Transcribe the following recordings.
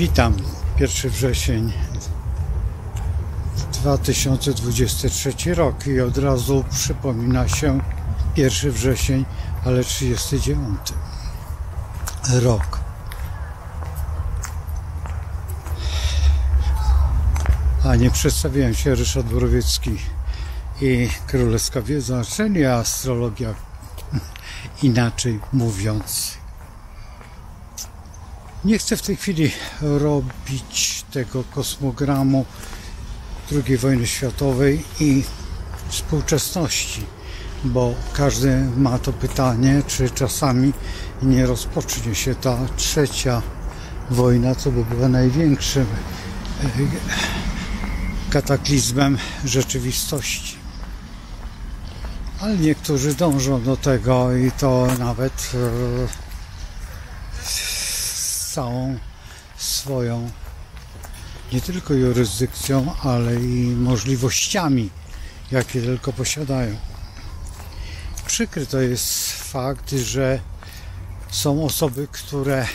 Witam, 1 wrzesień 2023 rok i od razu przypomina się 1 wrzesień, ale 39 rok. A nie przedstawiałem się, Ryszard Borowiecki i Królewska Wiedza, czyli astrologia, inaczej mówiąc. Nie chcę w tej chwili robić tego kosmogramu II wojny światowej i współczesności, bo każdy ma to pytanie, czy czasami nie rozpocznie się ta trzecia wojna, co by była największym kataklizmem rzeczywistości. Ale niektórzy dążą do tego i to nawet z całą swoją nie tylko jurysdykcją, ale i możliwościami, jakie tylko posiadają. Przykry to jest fakt, że są osoby, które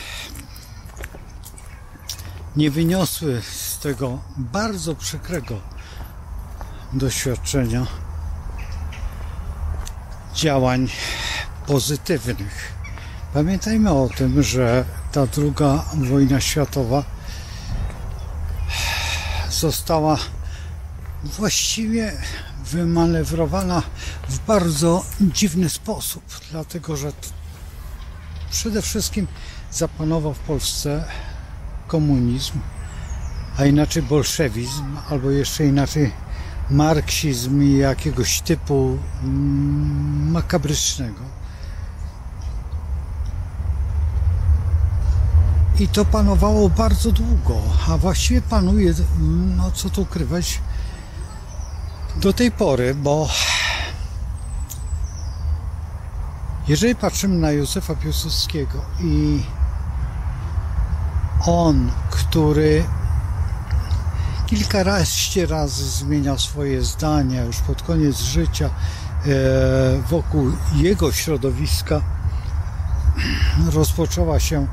nie wyniosły z tego bardzo przykrego doświadczenia działań pozytywnych. Pamiętajmy o tym, że ta II wojna światowa została właściwie wymanewrowana w bardzo dziwny sposób, dlatego że przede wszystkim zapanował w Polsce komunizm, a inaczej bolszewizm, albo jeszcze inaczej marksizm jakiegoś typu makabrycznego. I to panowało bardzo długo, a właściwie panuje, no co tu ukrywać, do tej pory, bo jeżeli patrzymy na Józefa Piłsudskiego i on, który kilkanaście razy zmieniał swoje zdania już pod koniec życia wokół jego środowiska, rozpoczęła się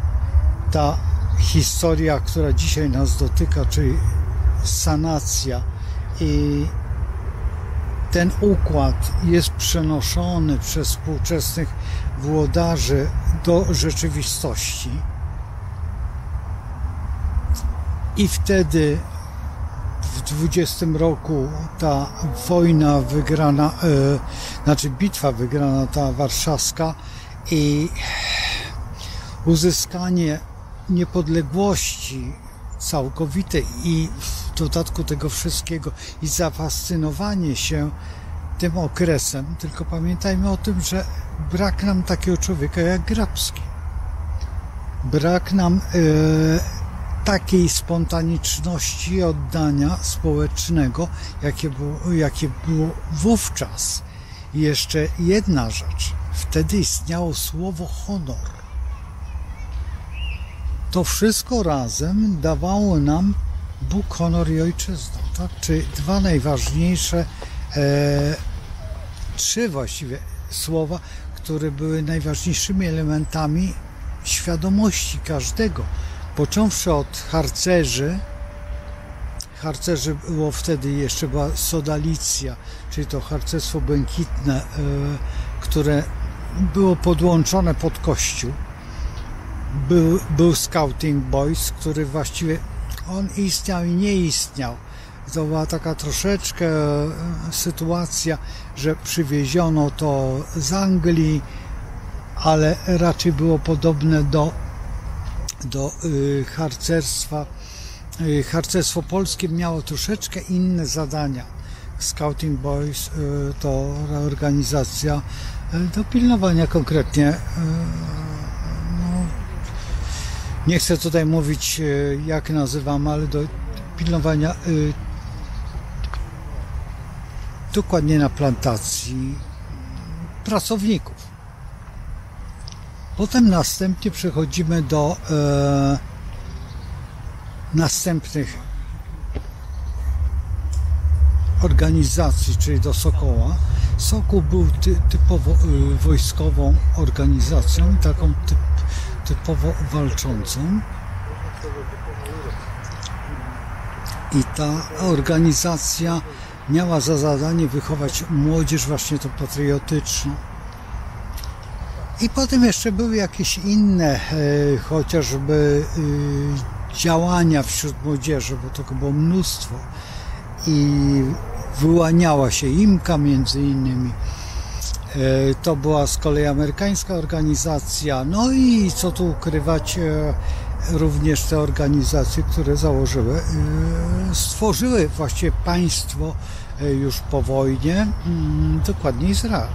ta historia, która dzisiaj nas dotyka, czyli sanacja, i ten układ jest przenoszony przez współczesnych włodarzy do rzeczywistości. I wtedy w 20 roku ta wojna wygrana, bitwa wygrana, ta warszawska, i uzyskanie niepodległości całkowitej i w dodatku tego wszystkiego i zafascynowanie się tym okresem. Tylko pamiętajmy o tym, że brak nam takiego człowieka jak Grabski. Brak nam takiej spontaniczności i oddania społecznego, jakie było wówczas. I jeszcze jedna rzecz. Wtedy istniało słowo honor. To wszystko razem dawało nam Bóg, honor i ojczyzna. Tak? Czyli dwa najważniejsze, trzy właściwie słowa, które były najważniejszymi elementami świadomości każdego. Począwszy od harcerzy. Harcerzy było wtedy jeszcze, była sodalicja, czyli to harcerstwo błękitne, które było podłączone pod kościół. Był Scouting Boys, który właściwie on istniał i nie istniał. To była taka troszeczkę sytuacja, że przywieziono to z Anglii, ale raczej było podobne do harcerstwa. Harcerstwo polskie miało troszeczkę inne zadania. Scouting Boys to organizacja do pilnowania konkretnie, nie chcę tutaj mówić, jak nazywam, ale do pilnowania dokładnie na plantacji pracowników. Potem następnie przechodzimy do następnych organizacji, czyli do Sokoła. Sokół był typowo wojskową organizacją, taką typowo walczącą. I ta organizacja miała za zadanie wychować młodzież właśnie tą patriotyczną. I potem jeszcze były jakieś inne, chociażby działania wśród młodzieży, bo tego było mnóstwo. I wyłaniała się IMKA między innymi. To była z kolei amerykańska organizacja. No i co tu ukrywać, również te organizacje, które stworzyły właściwie państwo już po wojnie, dokładnie Izrael.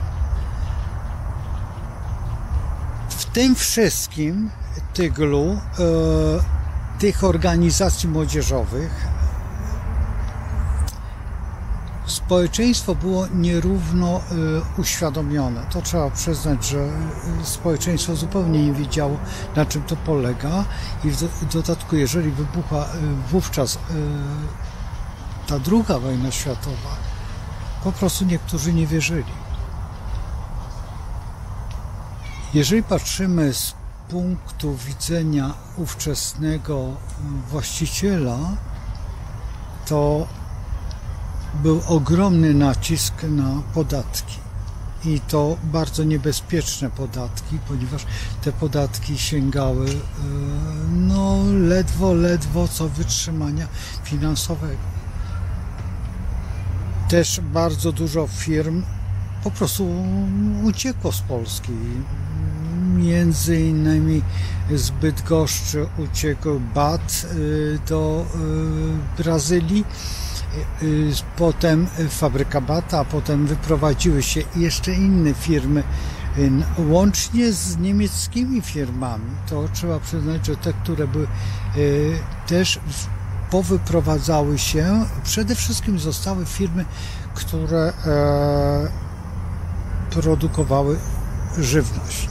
W tym wszystkim tyglu tych organizacji młodzieżowych społeczeństwo było nierówno uświadomione. To trzeba przyznać, że społeczeństwo zupełnie nie wiedziało, na czym to polega i w dodatku, jeżeli wybuchła wówczas ta druga wojna światowa, po prostu niektórzy nie wierzyli. Jeżeli patrzymy z punktu widzenia ówczesnego właściciela, to był ogromny nacisk na podatki i to bardzo niebezpieczne podatki, ponieważ te podatki sięgały ledwo co wytrzymania finansowego. Też bardzo dużo firm po prostu uciekło z Polski. Między innymi z Bydgoszczy uciekł BAT do Brazylii, potem fabryka BAT-a, a potem wyprowadziły się jeszcze inne firmy, łącznie z niemieckimi firmami. To trzeba przyznać, że te, które były też powyprowadzały się, przede wszystkim zostały firmy, które produkowały żywność,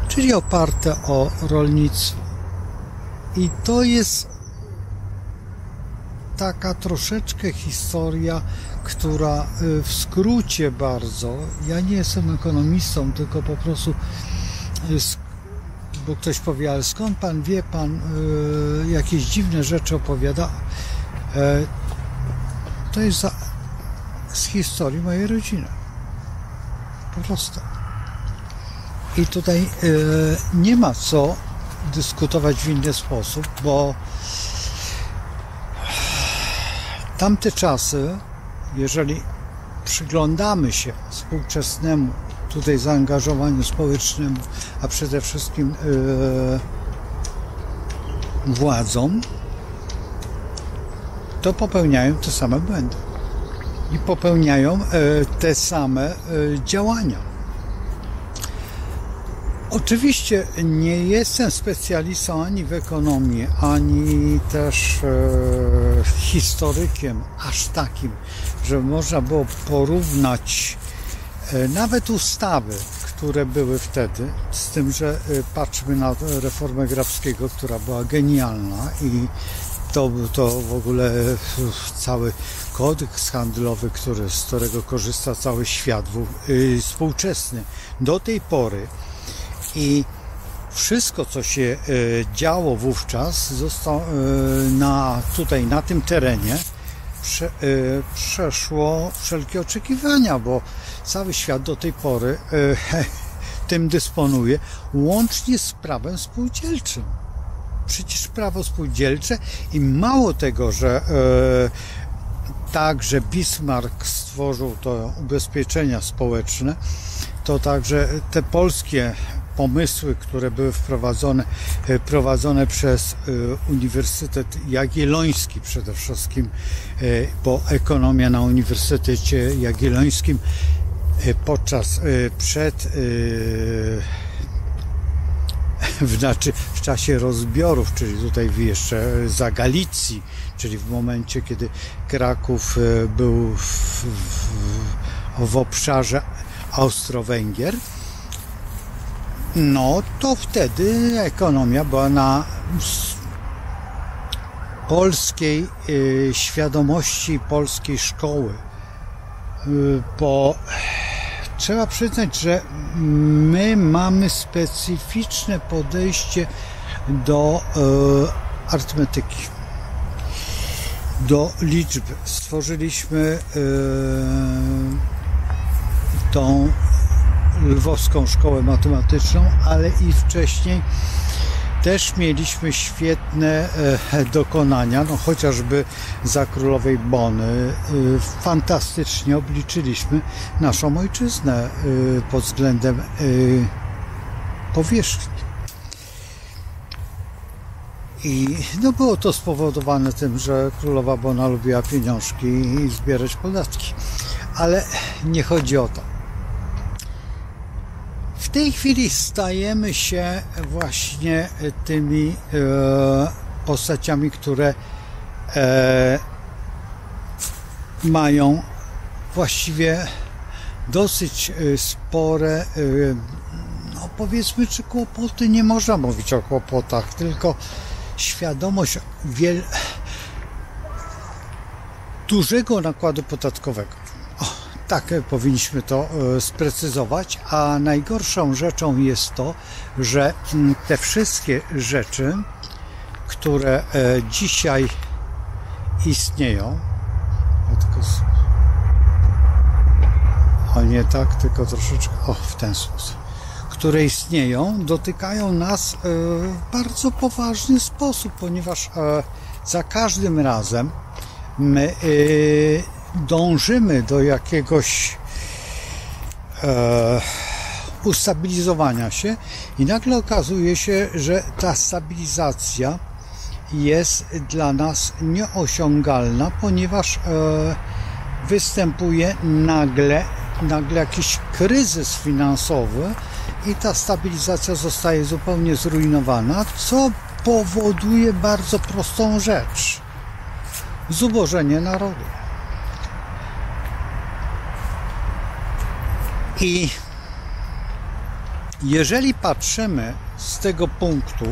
czyli oparte o rolnictwo. I to jest taka troszeczkę historia, która w skrócie bardzo, ja nie jestem ekonomistą, tylko po prostu, bo ktoś powie, ale skąd pan wie, pan jakieś dziwne rzeczy opowiada. To jest z historii mojej rodziny. Po prostu. I tutaj nie ma co dyskutować w inny sposób, bo tamte czasy, jeżeli przyglądamy się współczesnemu tutaj zaangażowaniu społecznemu, a przede wszystkim władzom, to popełniają te same błędy i popełniają te same działania. Oczywiście nie jestem specjalistą ani w ekonomii, ani też historykiem aż takim, że można było porównać nawet ustawy, które były wtedy, z tym, że patrzmy na reformę Grabskiego, która była genialna i to był to w ogóle cały kodeks handlowy, z którego korzysta cały świat współczesny do tej pory. I wszystko, co się działo wówczas, zostało tutaj na tym terenie przeszło wszelkie oczekiwania, bo cały świat do tej pory tym dysponuje, łącznie z prawem spółdzielczym. Przecież prawo spółdzielcze i mało tego, że także Bismarck stworzył to ubezpieczenia społeczne, to także te polskie pomysły, które były prowadzone przez Uniwersytet Jagielloński przede wszystkim, bo ekonomia na Uniwersytecie Jagiellońskim w czasie rozbiorów, czyli tutaj jeszcze za Galicji, czyli w momencie, kiedy Kraków był w obszarze Austro-Węgier, no to wtedy ekonomia była na polskiej świadomości, polskiej szkoły, bo trzeba przyznać, że my mamy specyficzne podejście do arytmetyki. do liczby. Stworzyliśmy tą Lwowską Szkołę Matematyczną, ale i wcześniej też mieliśmy świetne dokonania, no chociażby za królowej Bony. Fantastycznie obliczyliśmy naszą ojczyznę pod względem powierzchni. I no było to spowodowane tym, że królowa Bona lubiła pieniążki i zbierać podatki. Ale nie chodzi o to. W tej chwili stajemy się właśnie tymi postaciami, które mają właściwie dosyć spore, no powiedzmy, czy kłopoty, nie można mówić o kłopotach, tylko świadomość dużego nakładu podatkowego. Tak powinniśmy to sprecyzować, a najgorszą rzeczą jest to, że te wszystkie rzeczy, które dzisiaj istnieją, nie tak, tylko troszeczkę, w ten sposób, które istnieją, dotykają nas w bardzo poważny sposób, ponieważ za każdym razem my dążymy do jakiegoś ustabilizowania się i nagle okazuje się, że ta stabilizacja jest dla nas nieosiągalna, ponieważ występuje nagle jakiś kryzys finansowy i ta stabilizacja zostaje zupełnie zrujnowana, co powoduje bardzo prostą rzecz: zubożenie narodu. I jeżeli patrzymy z tego punktu,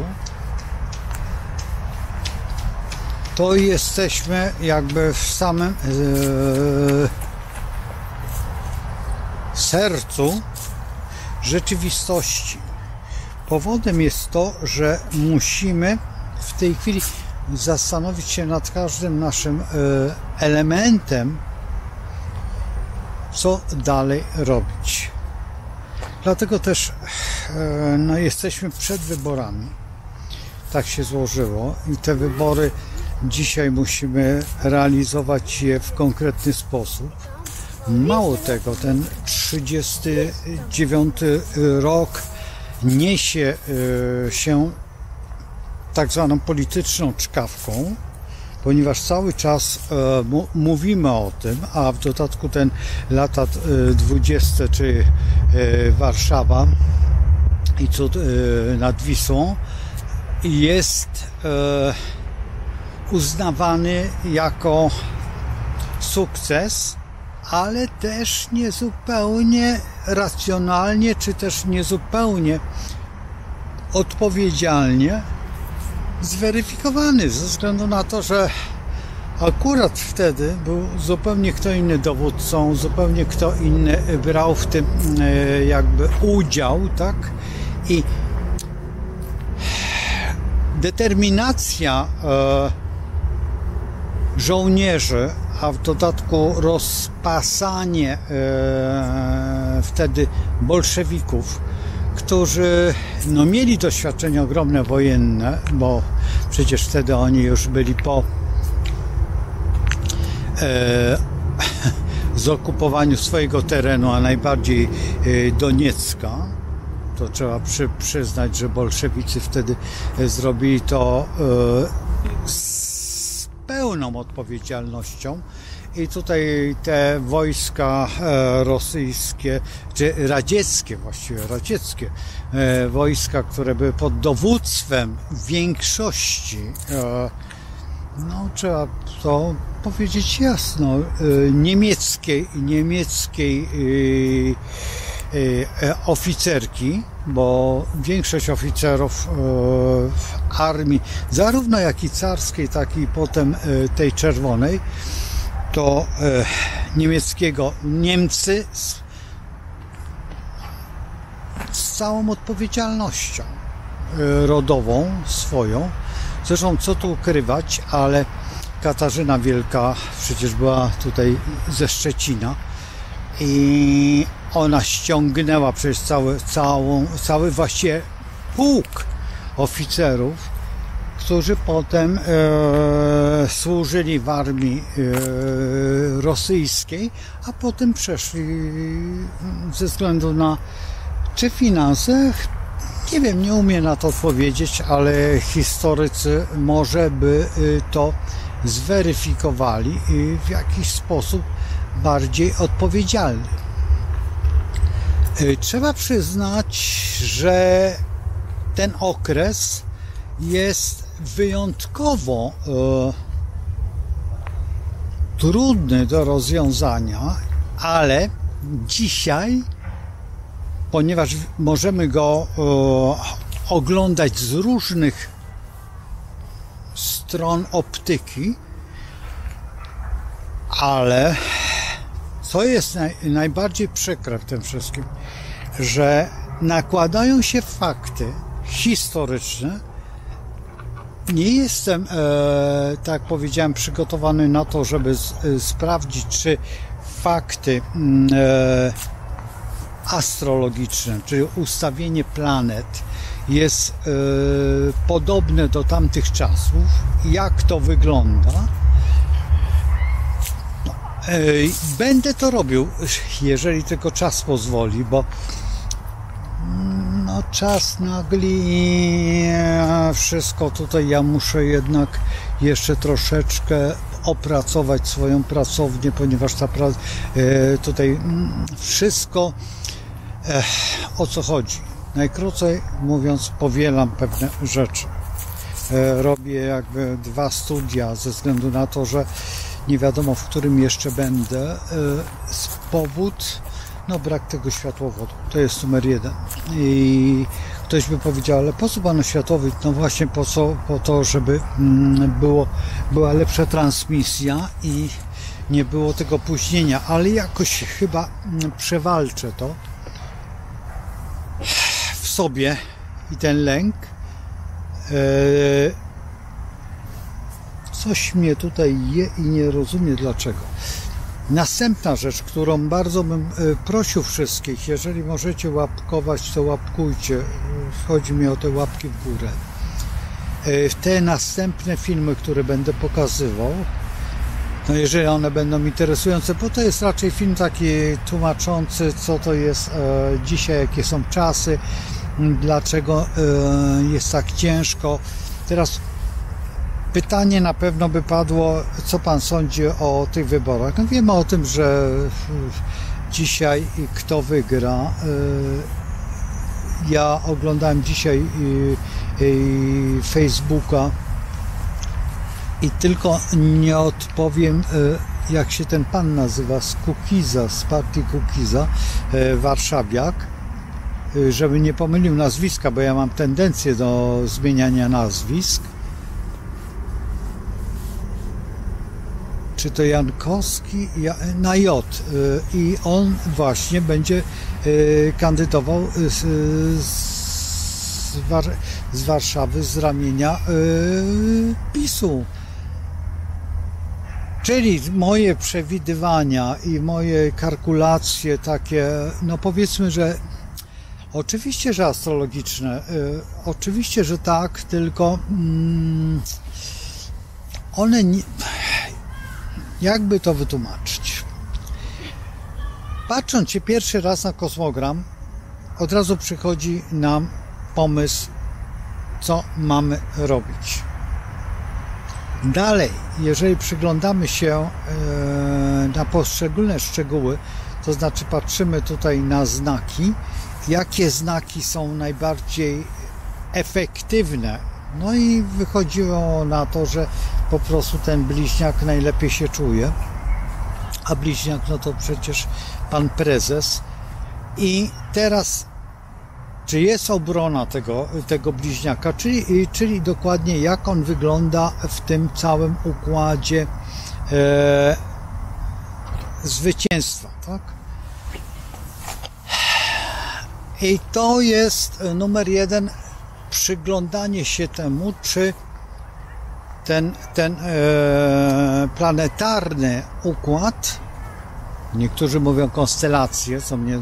to jesteśmy jakby w samym sercu rzeczywistości. Powodem jest to, że musimy w tej chwili zastanowić się nad każdym naszym elementem, co dalej robić. Dlatego też no, jesteśmy przed wyborami. Tak się złożyło i te wybory dzisiaj musimy realizować je w konkretny sposób. Mało tego, ten 39 rok niesie się tak zwaną polityczną czkawką, ponieważ cały czas mówimy o tym, a w dodatku ten lata 20, czy Warszawa i cud nad Wisłą jest uznawany jako sukces, ale też niezupełnie racjonalnie, czy też niezupełnie odpowiedzialnie zweryfikowany, ze względu na to, że akurat wtedy był zupełnie kto inny dowódcą, zupełnie kto inny brał w tym jakby udział, tak? I determinacja żołnierzy, a w dodatku rozpasanie wtedy bolszewików, którzy no, mieli doświadczenie ogromne wojenne, bo przecież wtedy oni już byli po zakupowaniu swojego terenu, a najbardziej Doniecka. To trzeba przyznać, że bolszewicy wtedy zrobili to z pełną odpowiedzialnością. I tutaj te wojska rosyjskie, czy radzieckie, właściwie radzieckie wojska, które były pod dowództwem większości, no trzeba to powiedzieć jasno, niemieckiej oficerki, bo większość oficerów w armii, zarówno jak i carskiej, tak i potem tej czerwonej, to niemieckiego, Niemcy z całą odpowiedzialnością rodową swoją. Zresztą co tu ukrywać, ale Katarzyna Wielka przecież była tutaj ze Szczecina i ona ściągnęła przecież cały właściwie pułk oficerów, którzy potem służyli w armii rosyjskiej, a potem przeszli ze względu na czy finanse, nie wiem, nie umiem na to odpowiedzieć, ale historycy może by to zweryfikowali w jakiś sposób bardziej odpowiedzialny. Trzeba przyznać, że ten okres jest wyjątkowo trudny do rozwiązania, ale dzisiaj, ponieważ możemy go oglądać z różnych stron optyki, ale co jest najbardziej przykre w tym wszystkim, że nakładają się fakty historyczne. Nie jestem, tak jak powiedziałem, przygotowany na to, żeby sprawdzić, czy fakty astrologiczne, czyli ustawienie planet jest podobne do tamtych czasów, jak to wygląda. Będę to robił, jeżeli tylko czas pozwoli, bo no, czas nagli wszystko tutaj. Ja muszę jednak jeszcze troszeczkę opracować swoją pracownię, ponieważ ta tutaj wszystko o co chodzi. Najkrócej mówiąc, powielam pewne rzeczy. Robię jakby 2 studia ze względu na to, że nie wiadomo, w którym jeszcze będę. Z powód brak tego światłowodu. To jest numer 1. I ktoś by powiedział, ale po co panu światłowód? No właśnie po co? Po to, żeby była lepsza transmisja i nie było tego opóźnienia, ale jakoś chyba przewalczę to w sobie i ten lęk. Coś mnie tutaj je i nie rozumiem dlaczego. Następna rzecz, którą bardzo bym prosił wszystkich, jeżeli możecie łapkować, to łapkujcie. Chodzi mi o te łapki w górę. Te następne filmy, które będę pokazywał, no jeżeli one będą interesujące, bo to jest raczej film taki tłumaczący, co to jest dzisiaj, jakie są czasy, dlaczego jest tak ciężko. Teraz pytanie na pewno by padło, co pan sądzi o tych wyborach. No wiemy o tym, że dzisiaj kto wygra. Ja oglądałem dzisiaj Facebooka i tylko nie odpowiem, jak się ten pan nazywa, z Kukiza, z partii Kukiza, warszawiak, żeby nie pomylił nazwiska, bo ja mam tendencję do zmieniania nazwisk. Czy to Jankowski? Na J. I on właśnie będzie kandydował z Warszawy, z ramienia PiS-u. Czyli moje przewidywania i moje kalkulacje takie, no powiedzmy, że oczywiście, że astrologiczne, oczywiście, że tak, tylko one nie, jakby to wytłumaczyć? Patrząc się pierwszy raz na kosmogram, od razu przychodzi nam pomysł, co mamy robić. Dalej, jeżeli przyglądamy się na poszczególne szczegóły, to znaczy patrzymy tutaj na znaki, jakie znaki są najbardziej efektywne. No i wychodziło na to, że po prostu ten bliźniak najlepiej się czuje, a bliźniak no to przecież pan prezes. I teraz, czy jest obrona tego bliźniaka, czyli dokładnie jak on wygląda w tym całym układzie zwycięstwa, tak? I to jest numer 1, przyglądanie się temu, czy ten planetarny układ, niektórzy mówią konstelacje, co mnie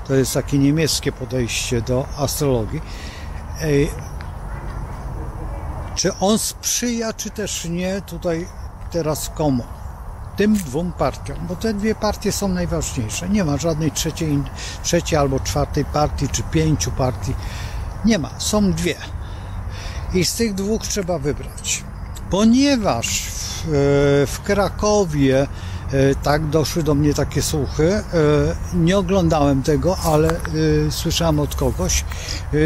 to jest takie niemieckie podejście do astrologii, czy on sprzyja, czy też nie, tutaj teraz komu? Tym dwóm partiom, bo te dwie partie są najważniejsze. Nie ma żadnej trzeciej albo czwartej partii, czy 5 partii. Nie ma, są dwie. I z tych dwóch trzeba wybrać. Ponieważ w Krakowie tak doszły do mnie takie słuchy, nie oglądałem tego, ale słyszałem od kogoś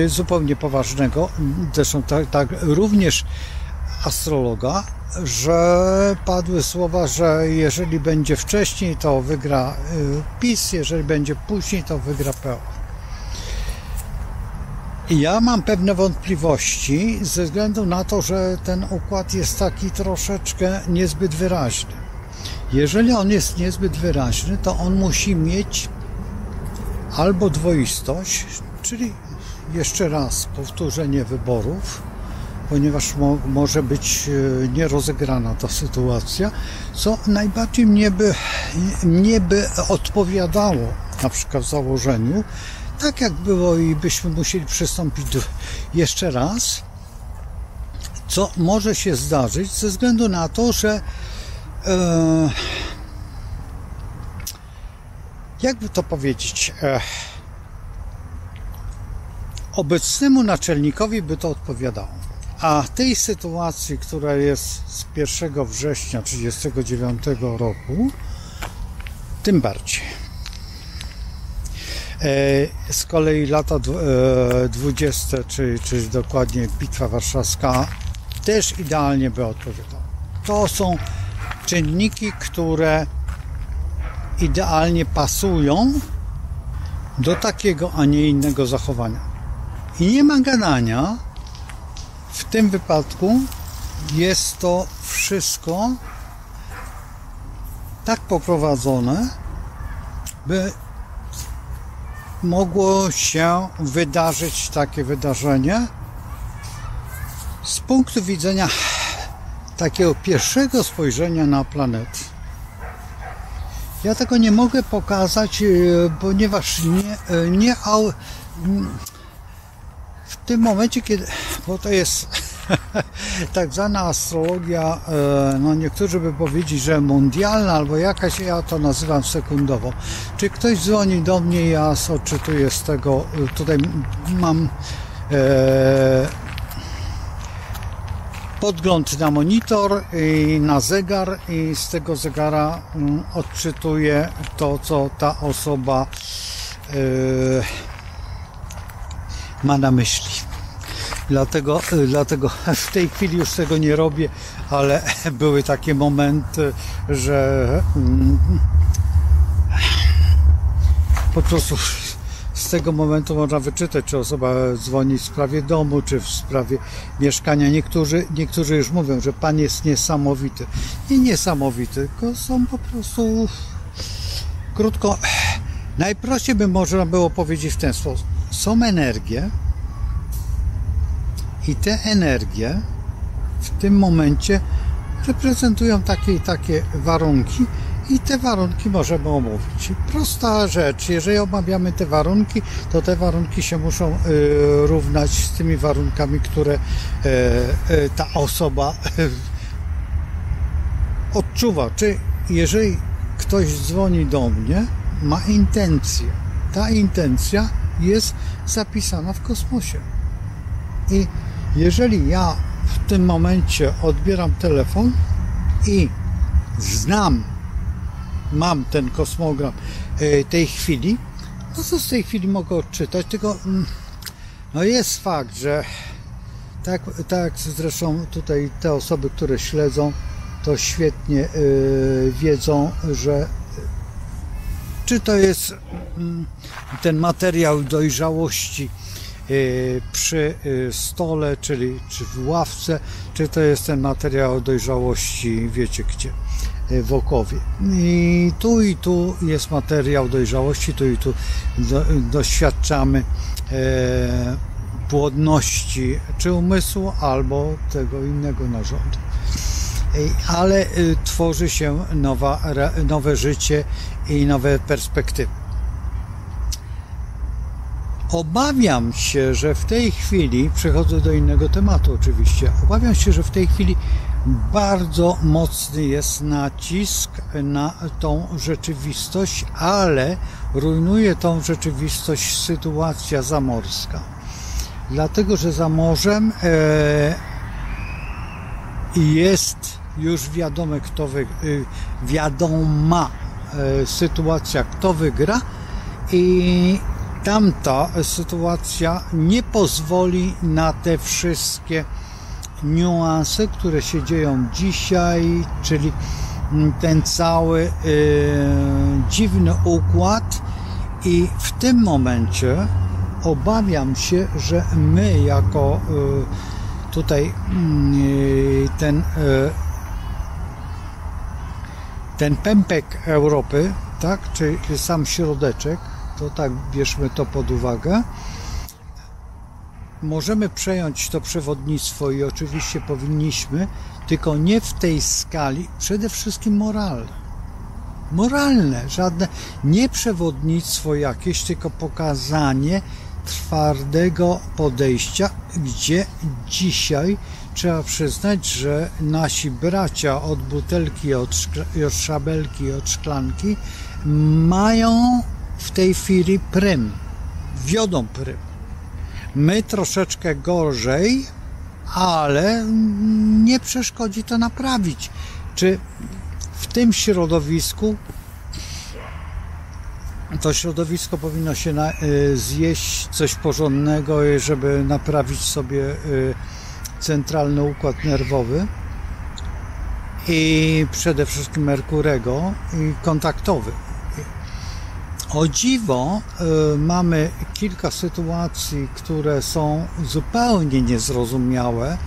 zupełnie poważnego, zresztą tak również astrologa, że padły słowa, że jeżeli będzie wcześniej, to wygra PiS, jeżeli będzie później, to wygra PO. Ja mam pewne wątpliwości ze względu na to, że ten układ jest taki troszeczkę niezbyt wyraźny. Jeżeli on jest niezbyt wyraźny, to on musi mieć albo dwoistość, czyli jeszcze raz powtórzenie wyborów, ponieważ może być nierozegrana ta sytuacja, co najbardziej mnie by odpowiadało, na przykład w założeniu, tak jak było i byśmy musieli przystąpić jeszcze raz, co może się zdarzyć ze względu na to, że jakby to powiedzieć, obecnemu naczelnikowi by to odpowiadało. A tej sytuacji, która jest z 1 września 1939 roku, tym bardziej. Z kolei lata 20, czyli dokładnie Bitwa Warszawska, też idealnie by odpowiadało. To są czynniki, które idealnie pasują do takiego, a nie innego zachowania. I nie ma gadania. W tym wypadku jest to wszystko tak poprowadzone, by mogło się wydarzyć takie wydarzenie z punktu widzenia takiego pierwszego spojrzenia na planetę. Ja tego nie mogę pokazać, ponieważ w tym momencie, kiedy, bo to jest tak zwana astrologia, no niektórzy by powiedzieć, że mundialna albo jakaś, ja to nazywam sekundowo. Czy ktoś dzwoni do mnie, ja odczytuję z tego, tutaj mam podgląd na monitor i na zegar i z tego zegara odczytuję to, co ta osoba ma na myśli. Dlatego w tej chwili już tego nie robię, ale były takie momenty, że po prostu z tego momentu można wyczytać, czy osoba dzwoni w sprawie domu, czy w sprawie mieszkania. Niektórzy już mówią, że Pan jest niesamowity. Nie niesamowity, tylko są po prostu krótko. Najprościej by można było powiedzieć w ten sposób. Są energie i te energie w tym momencie reprezentują takie i takie warunki i te warunki możemy omówić. Prosta rzecz, jeżeli omawiamy te warunki, to te warunki się muszą równać z tymi warunkami, które ta osoba odczuwa. Czy jeżeli ktoś dzwoni do mnie, ma intencję, ta intencja jest zapisana w kosmosie. I jeżeli ja w tym momencie odbieram telefon i mam ten kosmogram tej chwili, no to z tej chwili mogę odczytać, tylko no jest fakt, że tak zresztą tutaj te osoby, które śledzą, to świetnie wiedzą, że czy to jest ten materiał dojrzałości przy stole, czy w ławce, czy to jest ten materiał dojrzałości, wiecie gdzie, w okowie. I tu jest materiał dojrzałości, tu i tu doświadczamy płodności czy umysłu, albo tego innego narządu. Ale tworzy się nowe życie i nowe perspektywy. Obawiam się, że w tej chwili, przechodzę do innego tematu oczywiście, obawiam się, że w tej chwili bardzo mocny jest nacisk na tą rzeczywistość, ale rujnuje tą rzeczywistość sytuacja zamorska. Dlatego, że za morzem jest już wiadoma sytuacja, kto wygra, i tamta sytuacja nie pozwoli na te wszystkie niuanse, które się dzieją dzisiaj, czyli ten cały dziwny układ, i w tym momencie obawiam się, że my jako tutaj ten pępek Europy, tak, czy sam środeczek, to tak bierzmy to pod uwagę, możemy przejąć to przewodnictwo i oczywiście powinniśmy, tylko nie w tej skali, przede wszystkim moralne, żadne nie przewodnictwo jakieś, tylko pokazanie twardego podejścia, gdzie dzisiaj trzeba przyznać, że nasi bracia od butelki, od szabelki, od szklanki mają w tej chwili prym, wiodą prym. My troszeczkę gorzej, ale nie przeszkodzi to naprawić. Czy w tym środowisku to środowisko powinno się zjeść coś porządnego, żeby naprawić sobie centralny układ nerwowy i przede wszystkim Merkurego i kontaktowy. O dziwo mamy kilka sytuacji, które są zupełnie niezrozumiałe,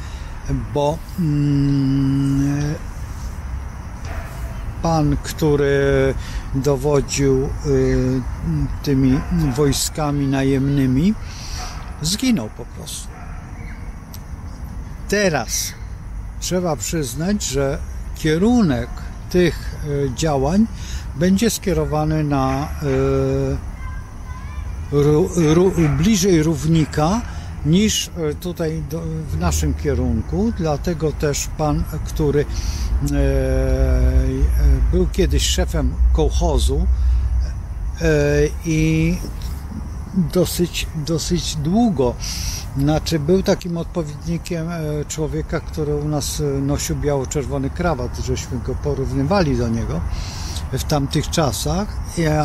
bo pan, który dowodził tymi wojskami najemnymi, zginął po prostu. Teraz trzeba przyznać, że kierunek tych działań będzie skierowany na bliżej równika niż tutaj w naszym kierunku, dlatego też pan, który był kiedyś szefem kołchozu i dosyć długo, znaczy był takim odpowiednikiem człowieka, który u nas nosił biało-czerwony krawat, żeśmy go porównywali do niego w tamtych czasach,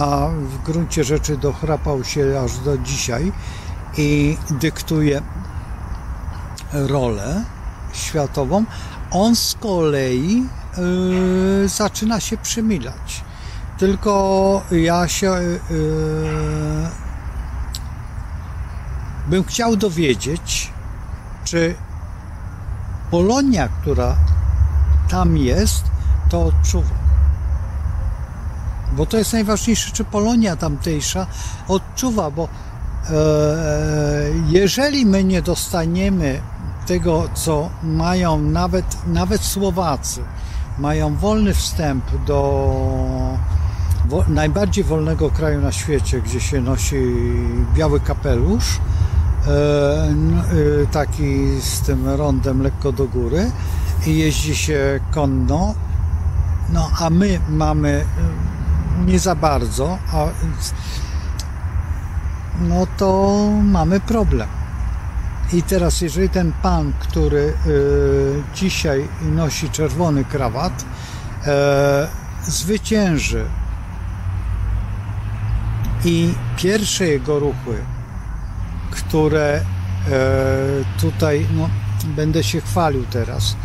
a w gruncie rzeczy dochrapał się aż do dzisiaj i dyktuje rolę światową. On z kolei zaczyna się przymilać. Tylko ja się bym chciał dowiedzieć, czy Polonia, która tam jest, to odczuwa. Bo to jest najważniejsze, czy Polonia tamtejsza odczuwa, bo jeżeli my nie dostaniemy tego, co mają nawet Słowacy, mają wolny wstęp do najbardziej wolnego kraju na świecie, gdzie się nosi biały kapelusz, taki z tym rondem lekko do góry, i jeździ się konno, no a my mamy nie za bardzo, no to mamy problem. I teraz, jeżeli ten pan, który dzisiaj nosi czerwony krawat, zwycięży i pierwsze jego ruchy, które tutaj, no, będę się chwalił teraz,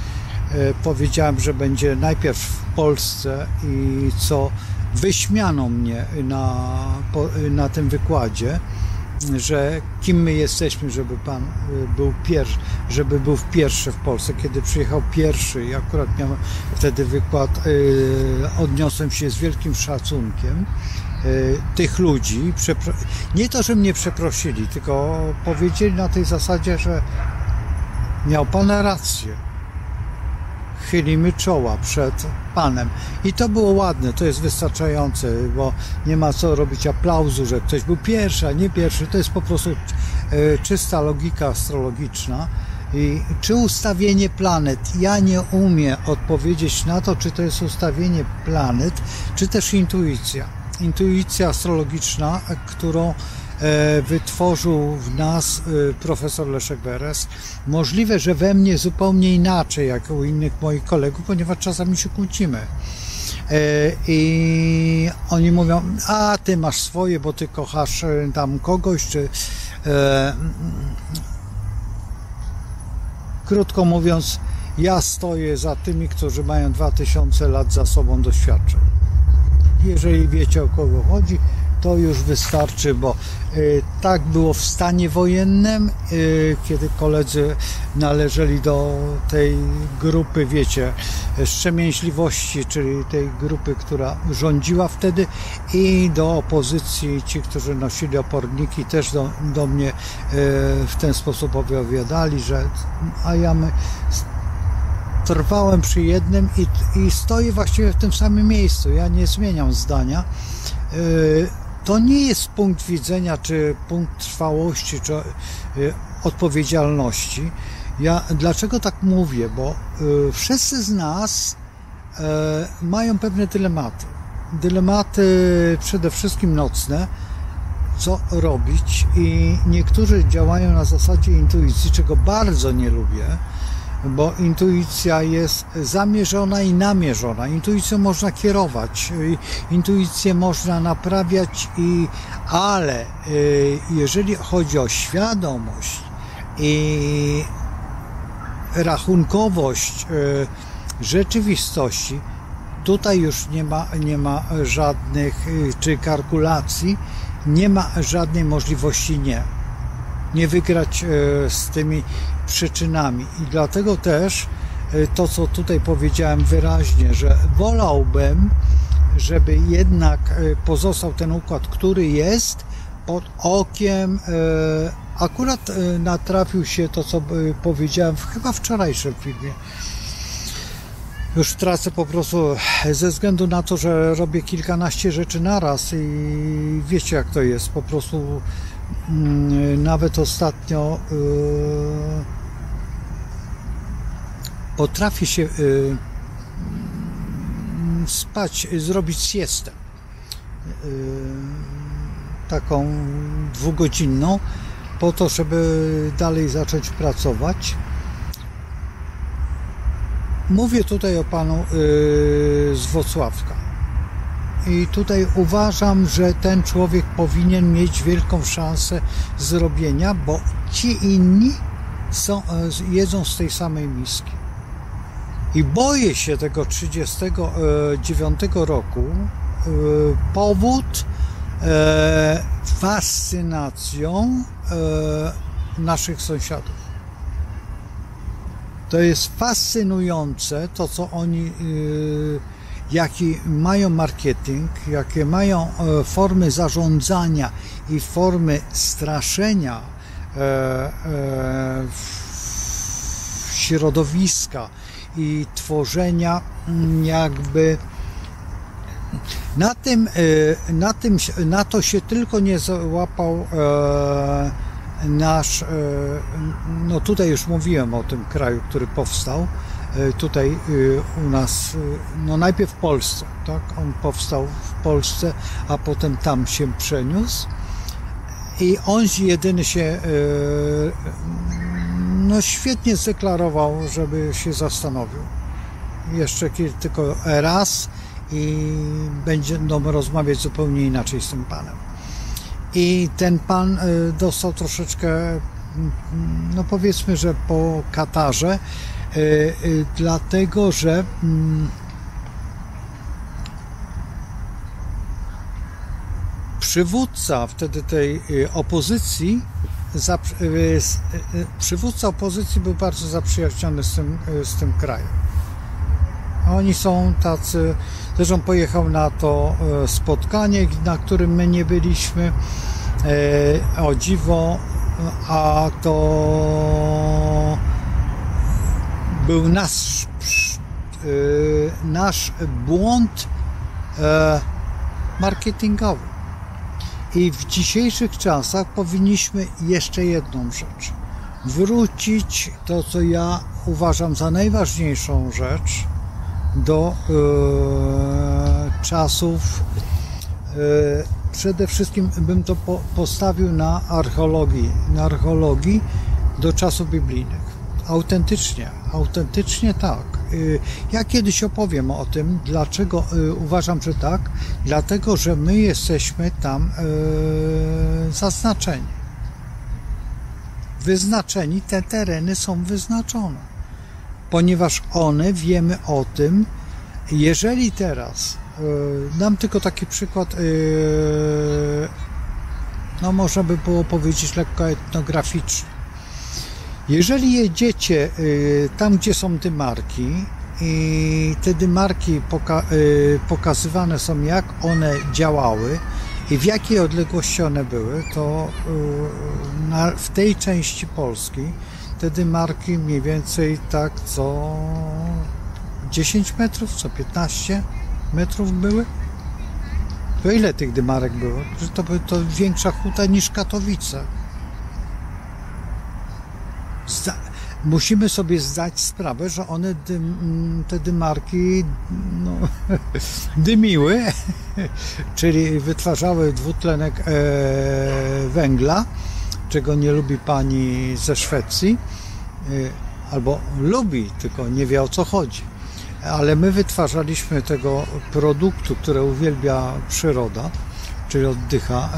powiedziałem, że będzie najpierw w Polsce i co wyśmiano mnie na tym wykładzie, że kim my jesteśmy, żeby pan był pierwszy, żeby był pierwszy w Polsce. Kiedy przyjechał pierwszy i akurat miałem wtedy wykład, odniosłem się z wielkim szacunkiem tych ludzi. Nie to, że mnie przeprosili, tylko powiedzieli na tej zasadzie, że miał pan rację. Chylimy czoła przed Panem. I to było ładne, to jest wystarczające, bo nie ma co robić aplauzu, że ktoś był pierwszy, a nie pierwszy. To jest po prostu czysta logika astrologiczna. I czy ustawienie planet? Ja nie umiem odpowiedzieć na to, czy to jest ustawienie planet, czy też intuicja. Intuicja astrologiczna, którą wytworzył w nas profesor Leszek Beres. Możliwe, że we mnie zupełnie inaczej, jak u innych moich kolegów, ponieważ czasami się kłócimy. I oni mówią, a ty masz swoje, bo ty kochasz tam kogoś, czy krótko mówiąc, ja stoję za tymi, którzy mają 2000 lat za sobą doświadczeń. Jeżeli wiecie, o kogo chodzi, to już wystarczy, bo tak było w stanie wojennym, kiedy koledzy należeli do tej grupy, wiecie, wstrzemięźliwości, czyli tej grupy, która rządziła wtedy, i do opozycji, ci, którzy nosili oporniki, też do mnie w ten sposób opowiadali, że trwałem przy jednym i stoję właściwie w tym samym miejscu. Ja nie zmieniam zdania. To nie jest punkt widzenia, czy punkt trwałości, czy odpowiedzialności. Dlaczego tak mówię? Bo wszyscy z nas mają pewne dylematy. Dylematy przede wszystkim nocne, co robić, i niektórzy działają na zasadzie intuicji, czego bardzo nie lubię, bo intuicja jest zamierzona i namierzona. Intuicją można kierować, intuicję można naprawiać, ale jeżeli chodzi o świadomość i rachunkowość rzeczywistości, tutaj już nie ma żadnych, czy kalkulacji, nie ma żadnej możliwości nie wygrać z tymi przyczynami. I dlatego też to, co tutaj powiedziałem wyraźnie, że wolałbym, żeby jednak pozostał ten układ, który jest pod okiem. Akurat natrafił się to, co powiedziałem chyba w wczorajszym filmie. Już tracę po prostu ze względu na to, że robię kilkanaście rzeczy naraz i wiecie, jak to jest. Po prostu nawet ostatnio potrafię się spać, zrobić siestę, taką 2-godzinną, po to, żeby dalej zacząć pracować. Mówię tutaj o panu z Włocławka. I tutaj uważam, że ten człowiek powinien mieć wielką szansę zrobienia, bo ci inni jedzą z tej samej miski. I boję się tego 39 roku. Powód fascynacją naszych sąsiadów. To jest fascynujące to, co oni, jaki mają marketing, jakie mają formy zarządzania i formy straszenia środowiska i tworzenia jakby na to się tylko nie załapał nasz, no tutaj już mówiłem o tym kraju, który powstał tutaj u nas, no najpierw w Polsce, tak? On powstał w Polsce, a potem tam się przeniósł i on jedyny się no świetnie zdeklarował, żeby się zastanowił. Jeszcze tylko raz i będziemy rozmawiać zupełnie inaczej z tym panem. I ten pan dostał troszeczkę, no powiedzmy, że po katarze, dlatego że przywódca wtedy tej opozycji, przywódca opozycji był bardzo zaprzyjaźniony z tym krajem. Oni są tacy, zresztą pojechał na to spotkanie, na którym my nie byliśmy, o dziwo, a to był nasz błąd marketingowy. I w dzisiejszych czasach powinniśmy jeszcze jedną rzecz. Wrócić to, co ja uważam za najważniejszą rzecz do czasów. Przede wszystkim bym to postawił na archeologii do czasów biblijnych. Autentycznie tak. Ja kiedyś opowiem o tym, dlaczego uważam, że tak. Dlatego, że my jesteśmy tam zaznaczeni. Wyznaczeni, te tereny są wyznaczone. Ponieważ one, wiemy o tym, jeżeli teraz, dam tylko taki przykład, no można by było powiedzieć lekko etnograficzny. Jeżeli jedziecie tam, gdzie są dymarki i te dymarki pokazywane są, jak one działały i w jakiej odległości one były, to w tej części Polski te dymarki mniej więcej tak co 10 metrów, co 15 metrów były. To ile tych dymarek było? To większa huta niż Katowice. Musimy sobie zdać sprawę, że one te dymarki dymiły, czyli wytwarzały dwutlenek węgla, czego nie lubi pani ze Szwecji, albo lubi, tylko nie wie, o co chodzi. Ale my wytwarzaliśmy tego produktu, które uwielbia przyroda, czyli oddycha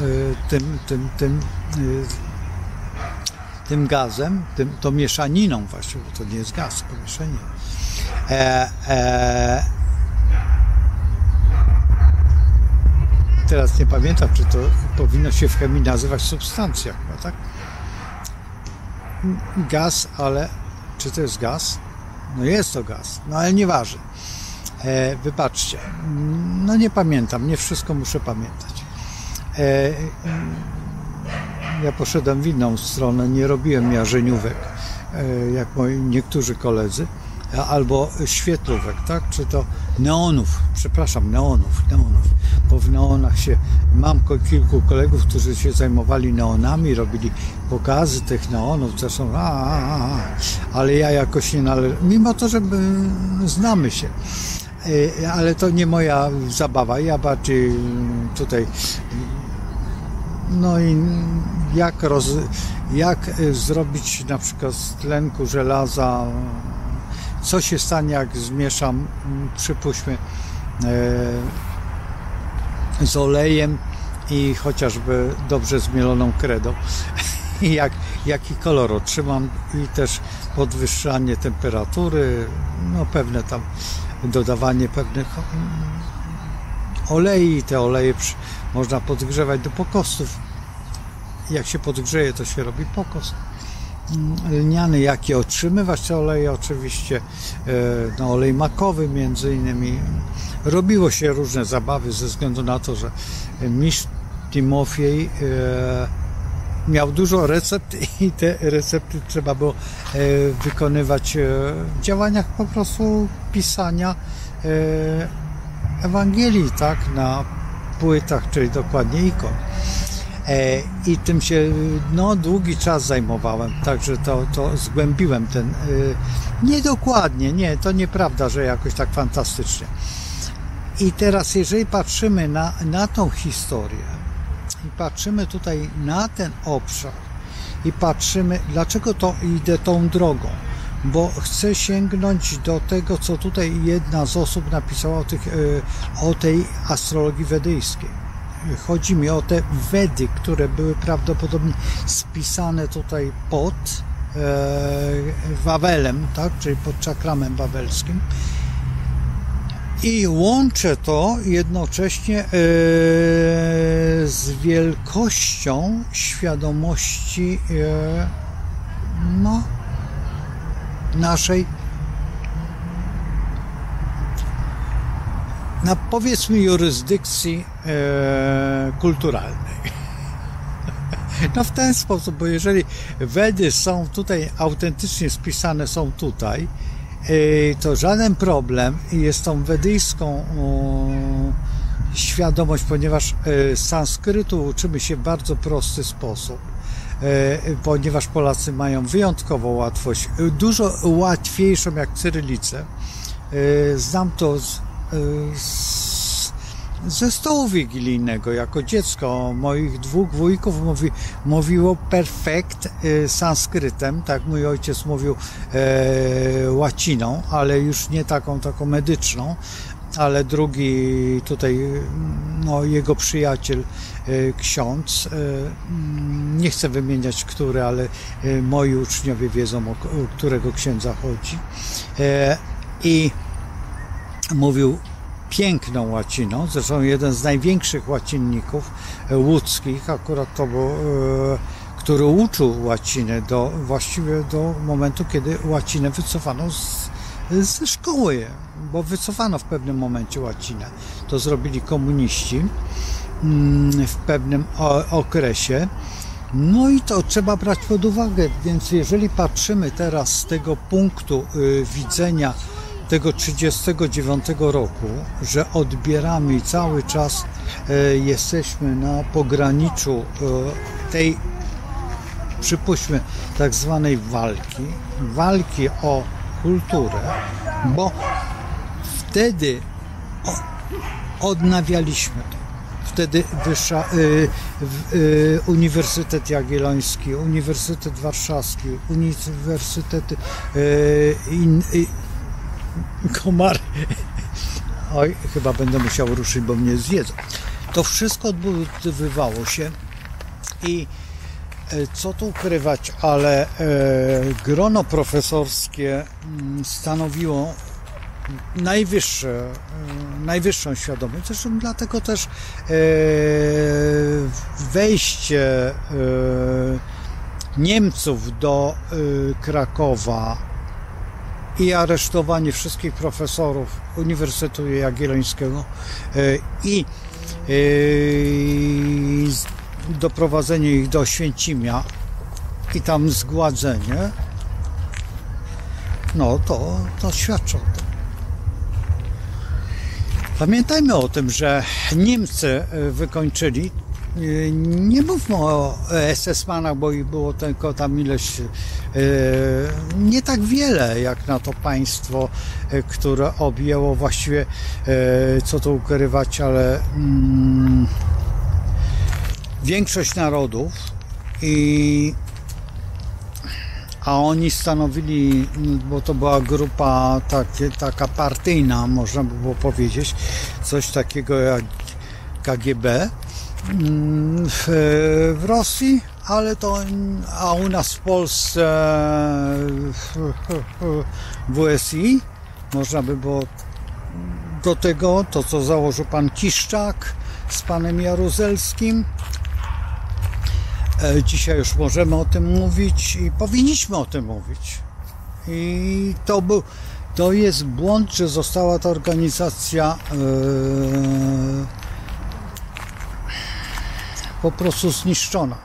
tym gazem, tą mieszaniną właściwie, bo to nie jest gaz, to mieszanina. Teraz nie pamiętam, czy to powinno się w chemii nazywać substancja, chyba, tak? Gaz, ale czy to jest gaz? No jest to gaz, no ale nieważne. Wybaczcie, no nie pamiętam, nie wszystko muszę pamiętać. Ja poszedłem w inną stronę, nie robiłem jarzeniówek, jak niektórzy koledzy, albo świetlówek, tak? Czy to neonów, bo w neonach mam kilku kolegów, którzy się zajmowali neonami, robili pokazy tych neonów, zresztą ale ja jakoś nie należę, mimo to, że znamy się, ale to nie moja zabawa, ja bardziej tutaj no i jak zrobić na przykład z tlenku żelaza, co się stanie, jak zmieszam, przypuśćmy, z olejem i chociażby dobrze zmieloną kredą. I jaki kolor otrzymam, i też podwyższanie temperatury, no pewne tam dodawanie pewnych olei, te oleje można podgrzewać do pokostów. Jak się podgrzeje, to się robi pokost lniany. Jakie otrzymywać te oleje? Oczywiście no, olej makowy między innymi. Robiło się różne zabawy ze względu na to, że mistrz Timofiej miał dużo recept i te recepty trzeba było wykonywać w działaniach po prostu pisania Ewangelii, tak, na płytach, czyli dokładnie ikon. I tym się długi czas zajmowałem, także to zgłębiłem ten, niedokładnie, nie, to nieprawda, że jakoś tak fantastycznie. I teraz jeżeli patrzymy na tą historię i patrzymy tutaj na ten obszar i patrzymy, dlaczego to idę tą drogą, bo chcę sięgnąć do tego, co tutaj jedna z osób napisała o tej astrologii wedyjskiej. Chodzi mi o te Wedy, które były prawdopodobnie spisane tutaj pod Wawelem, tak, czyli pod czakramem wawelskim. I łączę to jednocześnie z wielkością świadomości naszej na powiedzmy jurysdykcji kulturalnej. No w ten sposób, bo jeżeli Wedy są tutaj autentycznie spisane, są tutaj, to żaden problem i jest tą wedyjską świadomość, ponieważ sanskrytu uczymy się w bardzo prosty sposób, ponieważ Polacy mają wyjątkową łatwość, dużo łatwiejszą jak cyrylicę. Znam to ze stołu wigilijnego. Jako dziecko moich dwóch wujków mówiło perfekt sanskrytem, tak mój ojciec mówił łaciną, ale już nie taką medyczną, ale drugi tutaj, no, jego przyjaciel, ksiądz, nie chcę wymieniać który, ale moi uczniowie wiedzą, o którego księdza chodzi, i mówił piękną łaciną, zresztą jeden z największych łacinników łódzkich, akurat to był, który uczył łacinę właściwie do momentu, kiedy łacinę wycofano ze szkoły, bo wycofano w pewnym momencie łacinę. To zrobili komuniści w pewnym okresie. No i to trzeba brać pod uwagę, więc jeżeli patrzymy teraz z tego punktu widzenia tego 1939 roku, że odbieramy i cały czas jesteśmy na pograniczu tej, przypuśćmy, tak zwanej walki o kulturę, bo wtedy odnawialiśmy to. Wtedy Uniwersytet Jagielloński, Uniwersytet Warszawski, uniwersytety komary. Oj, chyba będę musiał ruszyć, bo mnie zjedzą. To wszystko odbywało się i co tu ukrywać, ale grono profesorskie stanowiło najwyższą świadomość. Zresztą dlatego też wejście Niemców do Krakowa i aresztowanie wszystkich profesorów Uniwersytetu Jagiellońskiego i doprowadzenie ich do Święcimia i tam zgładzenie, no to świadczy o tym. Pamiętajmy o tym, że Niemcy wykończyli, nie mówmy o SS-manach, bo ich było tylko tam ileś, nie tak wiele jak na to państwo, które objęło właściwie, co tu ukrywać, ale większość narodów, a oni stanowili, bo to była grupa taka partyjna, można by było powiedzieć, coś takiego jak KGB w Rosji, ale a u nas w Polsce WSI, można by było do tego, to co założył pan Kiszczak z panem Jaruzelskim. Dzisiaj już możemy o tym mówić i powinniśmy o tym mówić. I to jest błąd, że została ta organizacja po prostu zniszczona.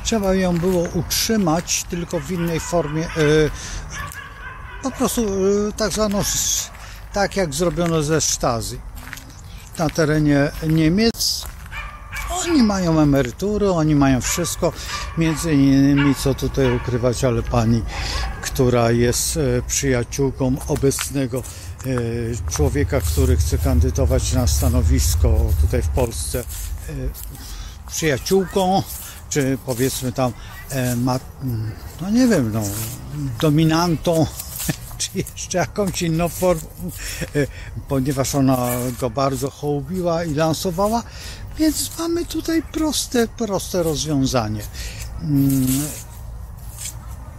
Trzeba ją było utrzymać, tylko w innej formie, po prostu tak zwaną, tak jak zrobiono ze Stasi na terenie Niemiec. Oni mają emerytury, oni mają wszystko, między innymi, co tutaj ukrywać, ale pani, która jest przyjaciółką obecnego człowieka, który chce kandydować na stanowisko tutaj w Polsce, przyjaciółką, czy powiedzmy tam, no nie wiem, no, dominantą, czy jeszcze jakąś inną formą, ponieważ ona go bardzo hołubiła i lansowała, więc mamy tutaj proste rozwiązanie.